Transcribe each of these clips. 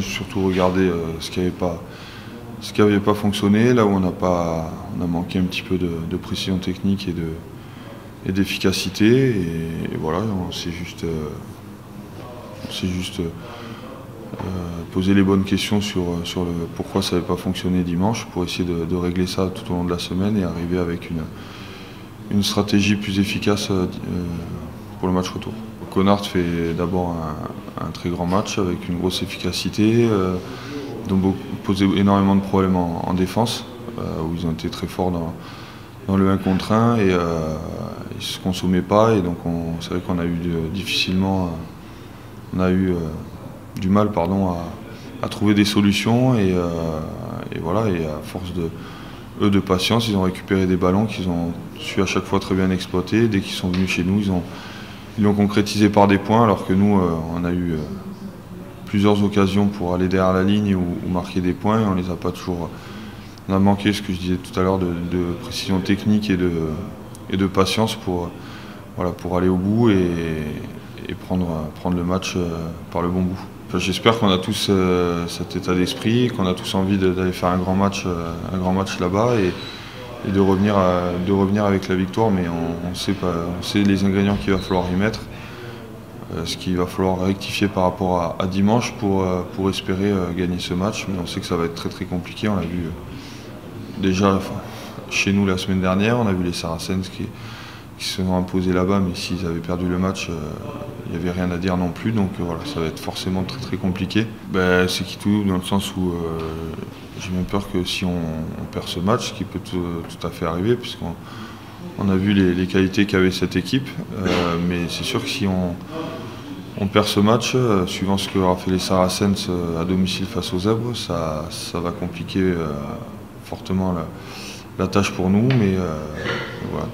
a surtout regardé ce qui n'avait pas fonctionné, là où on a manqué un petit peu de précision technique et d'efficacité. Et voilà, on s'est juste poser les bonnes questions sur le pourquoi ça n'avait pas fonctionné dimanche, pour essayer de régler ça tout au long de la semaine et arriver avec une stratégie plus efficace pour le match retour. Connard fait d'abord un très grand match avec une grosse efficacité, ils ont posé énormément de problèmes en défense, où ils ont été très forts dans le 1 contre 1 et ils ne se consommaient pas, et donc c'est vrai qu'on a eu difficilement du mal à trouver des solutions, et voilà, et à force de patience, ils ont récupéré des ballons qu'ils ont su à chaque fois très bien exploiter. Dès qu'ils sont venus chez nous, ils l'ont concrétisé par des points, alors que nous on a eu plusieurs occasions pour aller derrière la ligne ou marquer des points, et on les a pas toujours. On a manqué, ce que je disais tout à l'heure, de précision technique et de patience pour aller au bout et prendre le match par le bon bout. Enfin, j'espère qu'on a tous cet état d'esprit, qu'on a tous envie d'aller faire un grand match là-bas et de revenir avec la victoire, mais on sait les ingrédients qu'il va falloir y mettre, ce qu'il va falloir rectifier par rapport à dimanche pour espérer gagner ce match, mais on sait que ça va être très très compliqué. On l'a vu déjà chez nous la semaine dernière, on a vu les Saracens qui se sont imposés là-bas, mais s'ils avaient perdu le match, il n'y avait rien à dire non plus, donc voilà, ça va être forcément très très compliqué. C'est qui tout, dans le sens où j'ai même peur que si on perd ce match, ce qui peut tout à fait arriver, puisqu'on a vu les qualités qu'avait cette équipe, mais c'est sûr que si on perd ce match, suivant ce qu'aura fait les Saracens à domicile face aux Zèbres, ça va compliquer fortement la tâche pour nous, mais voilà,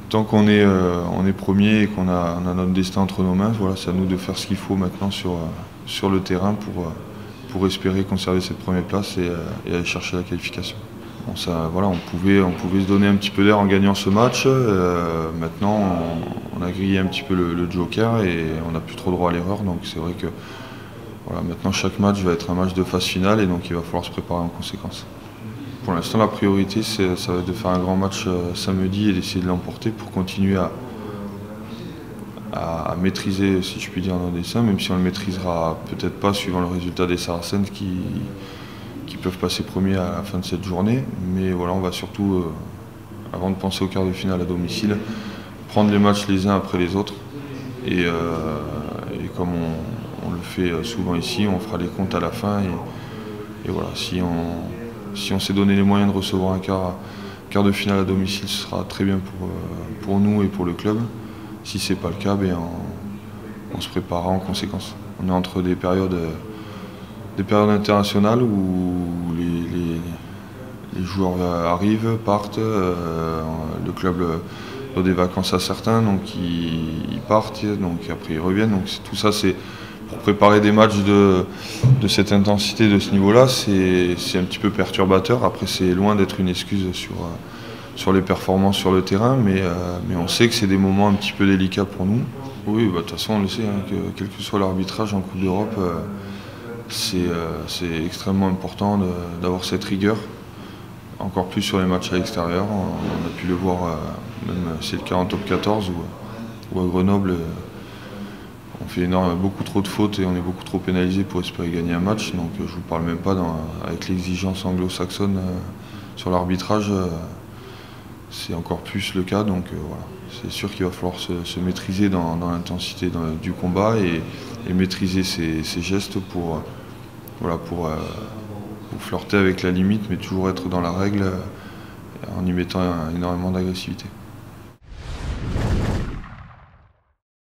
tant qu'on est premier et qu'on a notre destin entre nos mains, voilà, c'est à nous de faire ce qu'il faut maintenant sur le terrain pour espérer conserver cette première place et aller chercher la qualification. Bon, voilà, on pouvait se donner un petit peu d'air en gagnant ce match. Maintenant, on a grillé un petit peu le joker et on n'a plus trop droit à l'erreur. Donc c'est vrai que voilà, maintenant chaque match va être un match de phase finale, et donc il va falloir se préparer en conséquence. Pour l'instant, la priorité, ça va être de faire un grand match samedi et d'essayer de l'emporter pour continuer à maîtriser, si je puis dire, nos dessins, même si on ne le maîtrisera peut-être pas suivant le résultat des Saracens qui peuvent passer premiers à la fin de cette journée. Mais voilà, on va surtout, avant de penser au quart de finale à domicile, prendre les matchs les uns après les autres. Et comme on le fait souvent ici, on fera les comptes à la fin. Et voilà, si on s'est donné les moyens de recevoir un quart de finale à domicile, ce sera très bien pour nous et pour le club. Si ce n'est pas le cas, on se préparera en conséquence. On est entre des périodes internationales où les joueurs arrivent, partent, le club a des vacances à certains, donc ils partent, donc après ils reviennent. Donc tout ça, c'est pour préparer des matchs de cette intensité, de ce niveau-là, c'est un petit peu perturbateur. Après, c'est loin d'être une excuse sur les performances sur le terrain, mais on sait que c'est des moments un petit peu délicats pour nous. Oui, de toute façon, on le sait, hein, que quel que soit l'arbitrage en Coupe d'Europe, c'est extrêmement important d'avoir cette rigueur, encore plus sur les matchs à l'extérieur. On a pu le voir, même c'est le cas en top 14 ou à Grenoble. On fait beaucoup trop de fautes et on est beaucoup trop pénalisé pour espérer gagner un match. Donc je ne vous parle même pas avec l'exigence anglo-saxonne sur l'arbitrage. C'est encore plus le cas. Donc voilà, c'est sûr qu'il va falloir se maîtriser dans l'intensité du combat et maîtriser ses gestes pour flirter avec la limite, mais toujours être dans la règle en y mettant énormément d'agressivité.